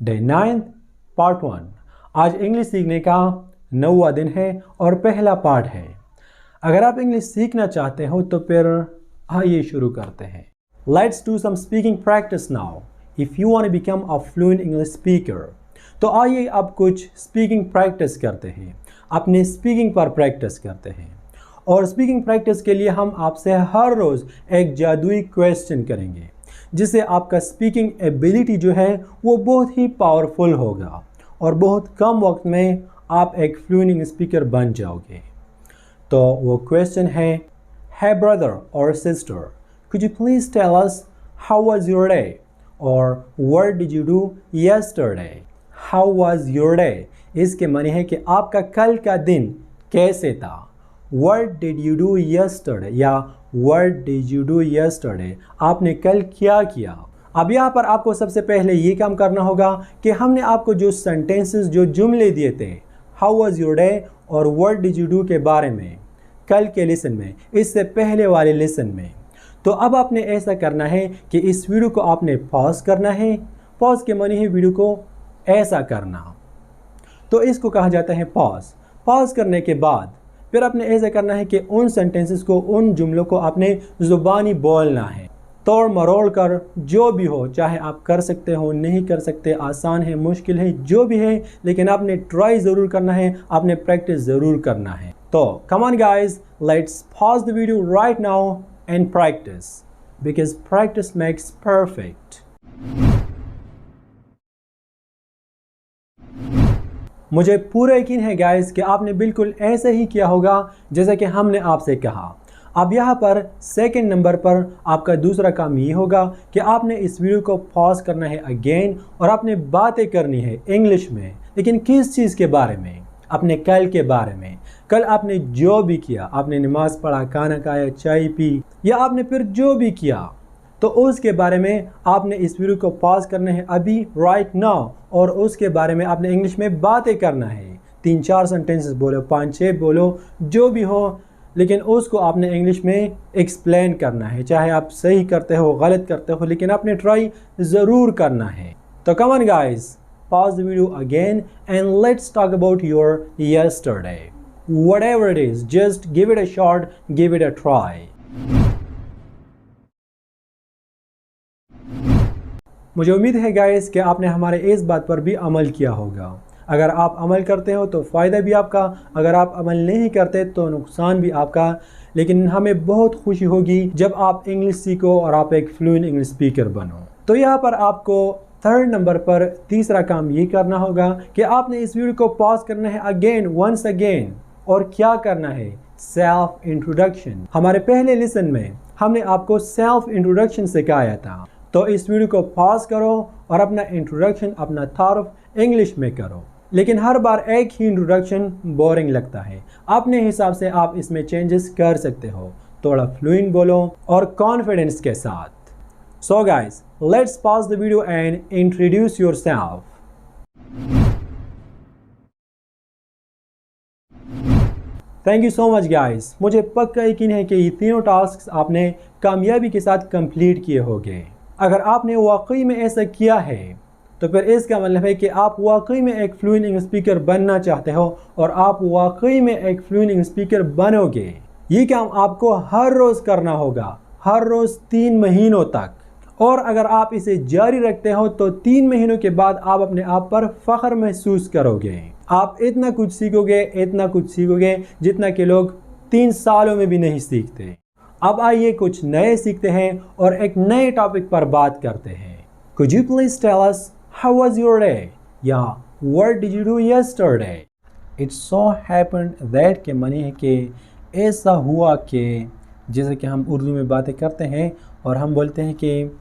Day 9 part 1। आज English सीखने का 9वां दिन है और पहला पार्ट है। अगर आप इंग्लिश सीखना चाहते हो तो फिर आइए शुरू करते हैं। Let's do some speaking practice now if you want to become a fluent English speaker. तो आइए अब कुछ स्पीकिंग प्रैक्टिस करते हैं, अपने स्पीकिंग पर प्रैक्टिस करते हैं। और स्पीकिंग प्रैक्टिस के लिए हम आपसे हर रोज़ एक जादुई क्वेश्चन करेंगे, जिससे आपका स्पीकिंग एबिलिटी जो है वो बहुत ही पावरफुल होगा और बहुत कम वक्त में आप एक फ्लुएंट स्पीकर बन जाओगे। तो वो क्वेश्चन है, Hey brother or sister, could you please tell us how was your day? Or what did you do yesterday? How was your day? इसके माने है कि आपका कल का दिन कैसे था। What did you do yesterday? या What did you do yesterday? आपने कल क्या किया। अब यहाँ पर आपको सबसे पहले ये काम करना होगा कि हमने आपको जो सेंटेंसेस, जो जुमले दिए थे How was your day और What did you do के बारे में कल के लेसन में, इससे पहले वाले लेसन में, तो अब आपने ऐसा करना है कि इस वीडियो को आपने पॉज करना है। पॉज के माने है वीडियो को ऐसा करना, तो इसको कहा जाता है पॉज। पॉज करने के बाद फिर आपने ऐसा करना है कि उन सेंटेंसेस को, उन जुमलों को आपने ज़ुबानी बोलना है, तोड़ मरोड़ कर, जो भी हो, चाहे आप कर सकते हो, नहीं कर सकते, आसान है, मुश्किल है, जो भी है, लेकिन आपने ट्राई ज़रूर करना है, आपने प्रैक्टिस ज़रूर करना है। तो come on guys, let's pause the video right now and practice, because practice makes perfect. मुझे पूरा यकीन है गाइस कि आपने बिल्कुल ऐसे ही किया होगा जैसा कि हमने आपसे कहा। अब यहाँ पर सेकंड नंबर पर आपका दूसरा काम ये होगा कि आपने इस वीडियो को पॉज करना है अगेन और आपने बातें करनी है इंग्लिश में। लेकिन किस चीज़ के बारे में? अपने कल के बारे में। कल आपने जो भी किया, आपने नमाज पढ़ा, खाना खाया, चाय पी, या आपने फिर जो भी किया, तो उसके बारे में आपने इस वीडियो को पॉज करना है अभी, राइट नाउ, और उसके बारे में आपने इंग्लिश में बातें करना है। 3-4 सेंटेंसेस बोलो, 5-6 बोलो, जो भी हो, लेकिन उसको आपने इंग्लिश में एक्सप्लेन करना है। चाहे आप सही करते हो, गलत करते हो, लेकिन आपने ट्राई ज़रूर करना है। तो come on guys, pause the video again and let's talk about your yesterday. Whatever it is, just give it a shot, give it a try. मुझे उम्मीद है गाइस कि आपने हमारे इस बात पर भी अमल किया होगा। अगर आप अमल करते हो तो फ़ायदा भी आपका, अगर आप अमल नहीं करते तो नुकसान भी आपका। लेकिन हमें बहुत खुशी होगी जब आप इंग्लिश सीखो और आप एक फ्लुएंट इंग्लिश स्पीकर बनो। तो यहाँ पर आपको थर्ड नंबर पर तीसरा काम ये करना होगा कि आपने इस वीडियो को पॉज करना है अगेन, वंस अगेन, और क्या करना है? Self introduction. हमारे पहले लेसन में हमने आपको सेल्फ इंट्रोडक्शन सिखाया था। तो इस वीडियो को पॉज करो और अपना इंट्रोडक्शन, अपना तारुफ इंग्लिश में करो। लेकिन हर बार एक ही इंट्रोडक्शन बोरिंग लगता है। अपने हिसाब से आप इसमें चेंजेस कर सकते हो। थोड़ा फ्लुएंट बोलो और कॉन्फिडेंस के साथ। So guys, let's pause the video and introduce yourself. Thank you so much guys. मुझे पक्का यकीन है कि ये तीनों टास्क आपने कामयाबी के साथ कंप्लीट किए होंगे। अगर आपने वाकई में ऐसा किया है तो फिर इसका मतलब है कि आप वाकई में एक फ्लुएंट इंग्लिश स्पीकर बनना चाहते हो और आप वाकई में एक फ्लुएंट इंग्लिश स्पीकर बनोगे। ये काम आपको हर रोज़ करना होगा, हर रोज़ 3 महीनों तक। और अगर आप इसे जारी रखते हो तो 3 महीनों के बाद आप अपने आप पर फ़ख्र महसूस करोगे। आप इतना कुछ सीखोगे, इतना कुछ सीखोगे जितना कि लोग 3 सालों में भी नहीं सीखते। अब आइए कुछ नए सीखते हैं और एक नए टॉपिक पर बात करते हैं। Could you please tell us how was your day? या what did you do yesterday? It so happened that के माने है कि ऐसा हुआ कि, जैसे कि हम उर्दू में बातें करते हैं और हम बोलते हैं कि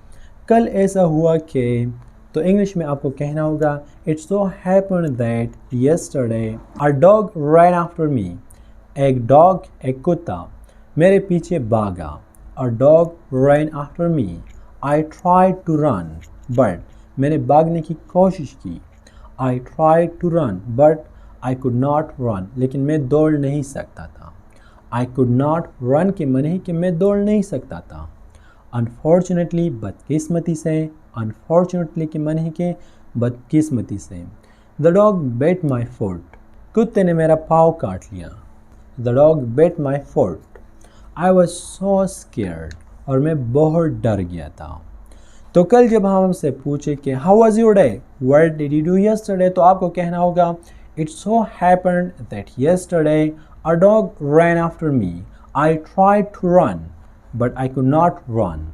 कल ऐसा हुआ कि, तो इंग्लिश में आपको कहना होगा It so happened that yesterday a dog ran after me. एक डॉग, एक कुत्ता मेरे पीछे भागा। A dog ran after me. I tried to run, but मैंने भागने की कोशिश की। I tried to run, but I could not run. लेकिन मैं दौड़ नहीं सकता था। I could not run के माने है कि मैं दौड़ नहीं सकता था। Unfortunately, बदकिस्मती से, unfortunately के माने है कि बदकिस्मती से। The dog bit my foot, कुत्ते ने मेरा पाँव काट लिया। The dog bit my foot, I was so scared, और मैं बहुत डर गया था। तो कल जब हम हमसे पूछे कि how was your day, what did you do yesterday, तो आपको कहना होगा it so happened that yesterday a dog ran after me, I tried to run but I could not run,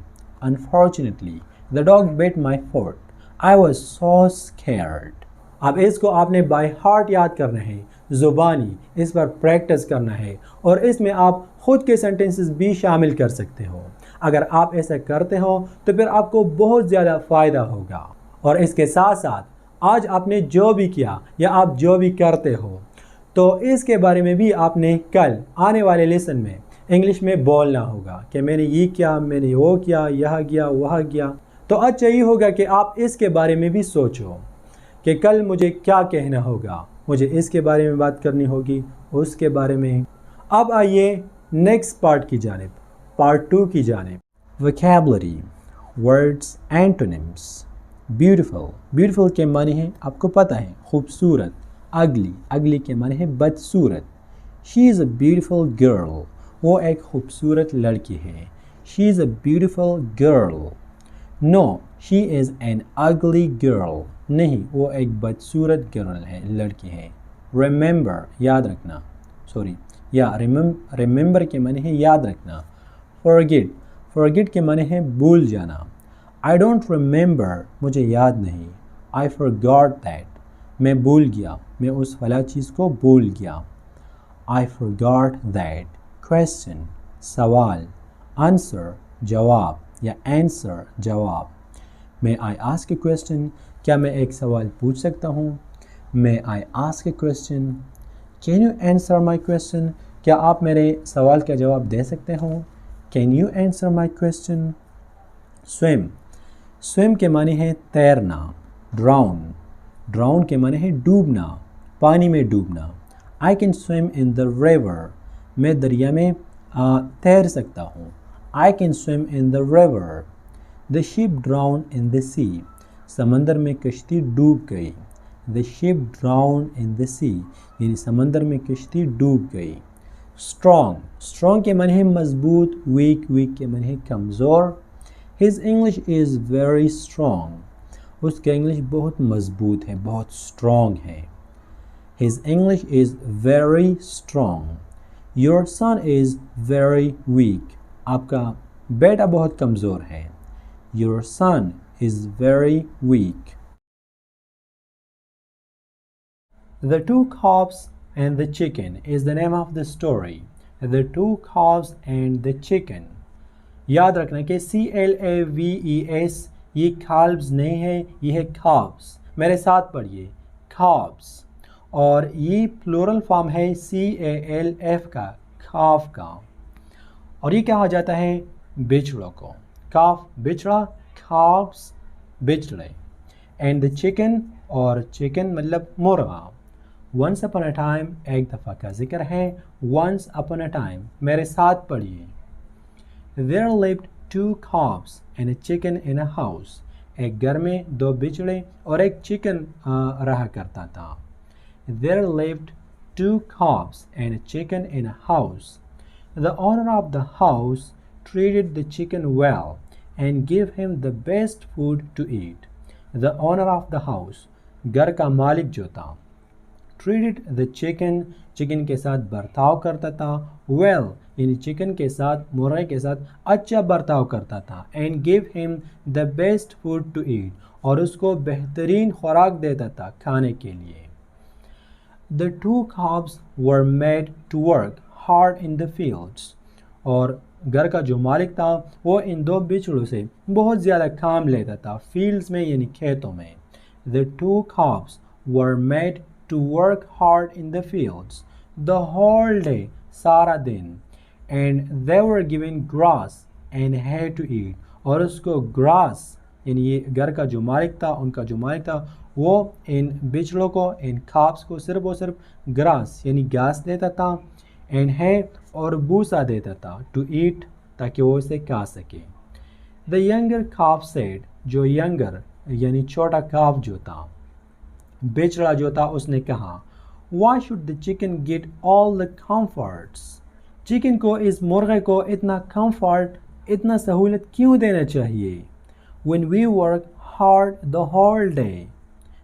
unfortunately the dog bit my foot, I was so scared. अब इसको आपने by heart याद करना है, ज़ुबानी इस पर practice करना है, और इसमें आप ख़ुद के सेंटेंसेस भी शामिल कर सकते हो। अगर आप ऐसा करते हो तो फिर आपको बहुत ज़्यादा फ़ायदा होगा। और इसके साथ साथ आज आपने जो भी किया या आप जो भी करते हो तो इसके बारे में भी आपने कल आने वाले लेसन में इंग्लिश में बोलना होगा कि मैंने ये किया, मैंने वो किया, यहाँ गया, वहाँ गया। तो अच्छा ये होगा कि आप इसके बारे में भी सोचो कि कल मुझे क्या कहना होगा, मुझे इसके बारे में बात करनी होगी, उसके बारे में। अब आइए नेक्स्ट पार्ट की जानिब, पार्ट 2 की जानिब। Vocabulary, words, antonyms. Beautiful, beautiful के माने हैं आपको पता है खूबसूरत। अगली, अगली के माने हैं बदसूरत। She is a beautiful girl, वो एक खूबसूरत लड़की है। She is a beautiful girl. No, she is an ugly girl, नहीं वो एक बदसूरत गर्ल है, लड़की है। रिमेंबर, याद रखना, सॉरी या रिमेंबर के माने है याद रखना। फॉरगेट, फॉरगेट के माने है भूल जाना। आई डोंट रिमेंबर, मुझे याद नहीं। आई फॉरगॉट दैट, मैं भूल गया, मैं उस वाला चीज़ को भूल गया। I forgot that. क्वेश्चन, सवाल। आंसर, जवाब या आंसर, जवाब। मे आई आस्क ए क्वेश्चन, क्या मैं एक सवाल पूछ सकता हूँ? May I ask a question, can you answer my question, क्या आप मेरे सवाल का जवाब दे सकते हो? Can you answer my question? Swim, swim के माने हैं तैरना। ड्राउन, ड्राउन के माने हैं डूबना, पानी में डूबना। I can swim in the river, मैं दरिया में तैर सकता हूँ। I can swim in the river. The ship drown in the sea, समंदर में कश्ती डूब गई। The ship drown in the sea, यानी समंदर में कश्ती डूब गई। स्ट्रॉन्ग, स्ट्रॉन्ग के माने हैं मजबूत। वीक, वीक के माने हैं कमज़ोर। His English is very strong, उसका इंग्लिश बहुत मजबूत है, बहुत स्ट्रॉन्ग है। His English is very strong. Your son is very weak, आपका बेटा बहुत कमज़ोर है। Your son is very weak. The two calves and the chicken is the name of the story. The two calves and the chicken. याद रखना कि CLAVES ये calves नहीं है, ये है calves। मेरे साथ पढ़िए, calves। और ये प्लूरल फॉर्म है CALF का, calf का। और ये क्या हो जाता है? बिचड़ों को। calf बिचड़ा, calves बिचड़े। And the chicken, और chicken मतलब मुर्गा। Once upon a time एक दफ़ा का जिक्र है। Once upon a time, मेरे साथ पढ़िए। There lived two calves and a chicken in a house. एक घर में दो बिचड़े और एक चिकन रहा करता था। There lived two calves and a chicken in a house. The owner of the house treated the chicken well and gave him the best food to eat. The owner of the house, घर का मालिक जो था, treated the chicken, chicken के साथ बर्ताव करता था। well, यानी चिकन के साथ, मुर्गे के साथ अच्छा बर्ताव करता था। and gave him the best food to eat, और उसको बेहतरीन खुराक देता था खाने के लिए। The two calves were made to work hard in the fields. और घर का जो मालिक था वो इन दो बिचड़ों से बहुत ज़्यादा काम लेता था, फील्ड्स में यानी खेतों में। The two calves were made to work hard in the fields the whole day, सारा दिन। And they were given grass and hay to eat, और उसको grass, यानी ये घर का जो मालिक था, उनका जो मालिक था, वो इन बिचड़ों को, इन calves को सिर्फ और सिर्फ grass यानी घास देता था, and hay और भूसा देता था, to eat ताकि वो इसे खा सके। The younger calf said, जो younger यानी छोटा काफ जो था, बेचड़ा जो था, उसने कहा Why should the chicken get all the comforts? Chicken को, इस मुर्गे को इतना कंफर्ट, इतना सहूलत क्यों देना चाहिए? When we work hard the whole day,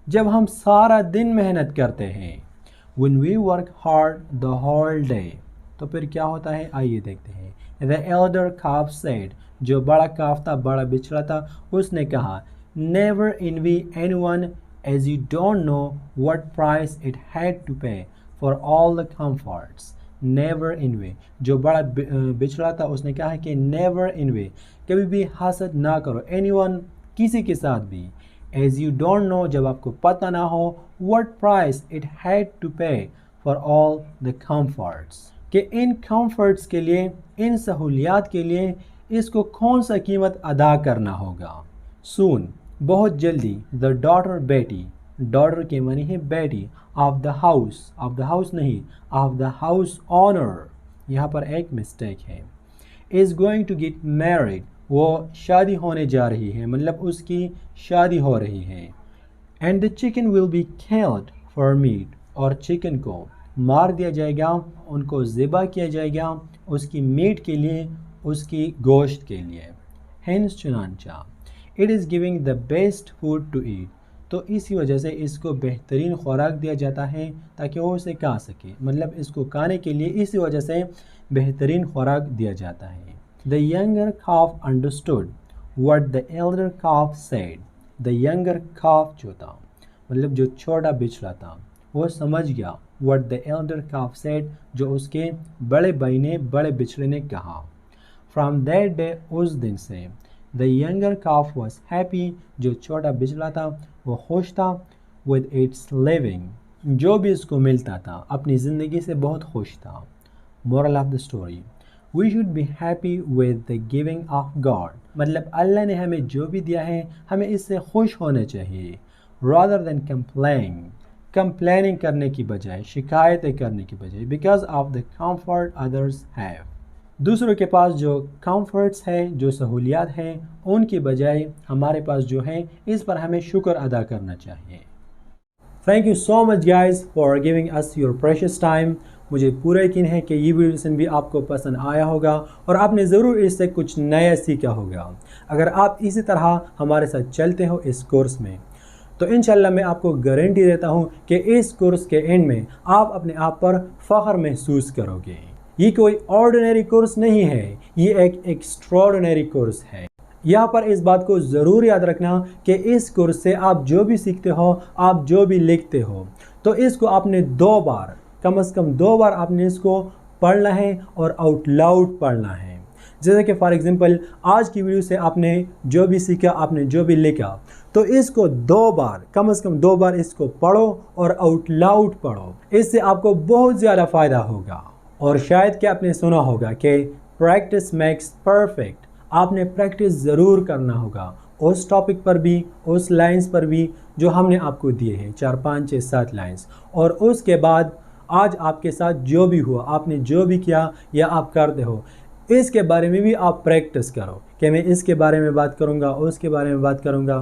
जब हम सारा दिन मेहनत करते हैं। When we work hard the whole day, तो फिर क्या होता है, आइए देखते हैं। The elder calf said, जो बड़ा काफ था, बड़ा बिछड़ा था, उसने कहा Never envy anyone as you don't know what price it had to pay for all the comforts. Never envy, जो बड़ा बिछड़ा था, उसने कहा कि never envy, कभी भी हसद ना करो, anyone, किसी के साथ भी, as you don't know, जब आपको पता ना हो, what price it had to pay for all the comforts, कि इन comforts के लिए, इन सहूलियात के लिए इसको कौन सा कीमत अदा करना होगा। Soon, बहुत जल्दी, the daughter, बेटी, daughter के मानी है बेटी, of the house नहीं, of the house owner, यहाँ पर एक मिस्टेक है, is going to get married, वो शादी होने जा रही है, मतलब उसकी शादी हो रही है। And the chicken will be killed for meat, और चिकन को मार दिया जाएगा, उनको ज़िबा किया जाएगा उसकी मीट के लिए, उसकी गोश्त के लिए। Hence चुनांचा, it is giving the best food to eat, तो इसी वजह से इसको बेहतरीन खुराक दिया जाता है ताकि वो उसे खा सके, मतलब इसको खाने के लिए इसी वजह से बेहतरीन खुराक दिया जाता है। The younger calf understood what the elder calf said. The younger calf जो था, मतलब जो छोटा बिछड़ा था, वो समझ गया what the elder calf said, जो उसके बड़े भाई ने, बड़े बिछड़े ने कहा। From that day, उस दिन से, the younger calf was happy, जो छोटा बिछड़ा था वो खुश था, with its living, जो भी इसको मिलता था, अपनी ज़िंदगी से बहुत खुश था। Moral of the story, we should be happy with the giving of God, मतलब अल्लाह ने हमें जो भी दिया है हमें इससे खुश होना चाहिए। Rather than complaining करने की बजाय, शिकायतें करने की बजाय, because of the comfort others have, दूसरों के पास जो कंफर्ट्स हैं, जो सहूलियात हैं, उनकी बजाय हमारे पास जो है, इस पर हमें शुक्र अदा करना चाहिए। Thank you so much guys for giving us your precious time. मुझे पूरा यकीन है कि ये वीडियो भी आपको पसंद आया होगा और आपने ज़रूर इससे कुछ नया सीखा होगा। अगर आप इसी तरह हमारे साथ चलते हो इस कोर्स में, तो इंशाल्लाह मैं आपको गारंटी देता हूँ कि इस कोर्स के एंड में आप अपने आप पर फ़ख्र महसूस करोगे। ये कोई ऑर्डिनरी कोर्स नहीं है, ये एक एक्स्ट्राऑर्डिनरी कोर्स है। यहाँ पर इस बात को ज़रूर याद रखना कि इस कोर्स से आप जो भी सीखते हो, आप जो भी लिखते हो, तो इसको आपने 2 बार, कम से कम 2 बार आपने इसको पढ़ना है और आउट लाउड पढ़ना है। जैसे कि फॉर एग्जांपल आज की वीडियो से आपने जो भी सीखा, आपने जो भी लिखा, तो इसको 2 बार, कम से कम 2 बार इसको पढ़ो और आउट लाउड पढ़ो। इससे आपको बहुत ज़्यादा फ़ायदा होगा। और शायद कि आपने सुना होगा कि प्रैक्टिस मेक्स परफेक्ट, आपने प्रैक्टिस ज़रूर करना होगा उस टॉपिक पर भी, उस लाइंस पर भी जो हमने आपको दिए हैं, 4, 5, 6, 7 लाइंस। और उसके बाद आज आपके साथ जो भी हुआ, आपने जो भी किया या आप करते हो, इसके बारे में भी आप प्रैक्टिस करो कि मैं इसके बारे में बात करूँगा, उसके बारे में बात करूँगा,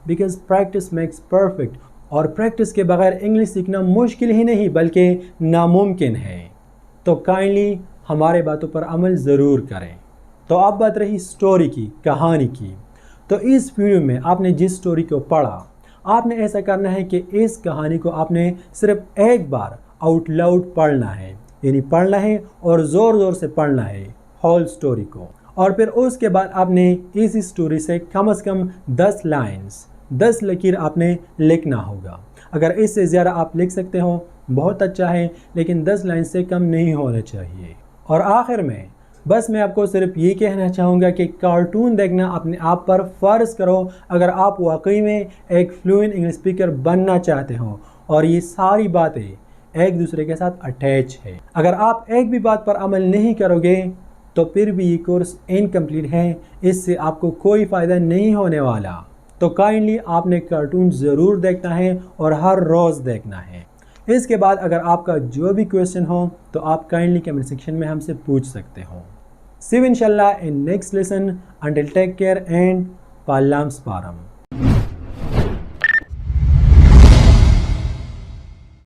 बिकॉज प्रैक्टिस मेक्स परफेक्ट। और प्रैक्टिस के बगैर इंग्लिश सीखना मुश्किल ही नहीं बल्कि नामुमकिन है। तो काइंडली हमारे बातों पर अमल ज़रूर करें। तो अब बात रही स्टोरी की, कहानी की। तो इस वीडियो में आपने जिस स्टोरी को पढ़ा, आपने ऐसा करना है कि इस कहानी को आपने सिर्फ एक बार आउट लाउड पढ़ना है, यानी पढ़ना है और ज़ोर ज़ोर से पढ़ना है होल स्टोरी को। और फिर उसके बाद आपने इस स्टोरी से कम 10 लाइन्स, 10 लकीर आपने लिखना होगा। अगर इससे ज़्यादा आप लिख सकते हो बहुत अच्छा है, लेकिन 10 लाइन से कम नहीं होना चाहिए। और आखिर में बस मैं आपको सिर्फ ये कहना चाहूँगा कि कार्टून देखना अपने आप पर फ़र्ज़ करो अगर आप वाकई में एक फ्लुएंट इंग्लिश स्पीकर बनना चाहते हो और ये सारी बातें एक दूसरे के साथ अटैच है। अगर आप एक भी बात पर अमल नहीं करोगे तो फिर भी ये कोर्स इनकम्प्लीट है, इससे आपको कोई फ़ायदा नहीं होने वाला। तो काइंडली आपने कार्टून ज़रूर देखना है और हर रोज़ देखना है। इसके बाद अगर आपका जो भी क्वेश्चन हो तो आप काइंडली कमेंट सेक्शन में हमसे पूछ सकते हो। सी यू इंशाल्लाह in next lesson. Until take care and पालाम स्पारम।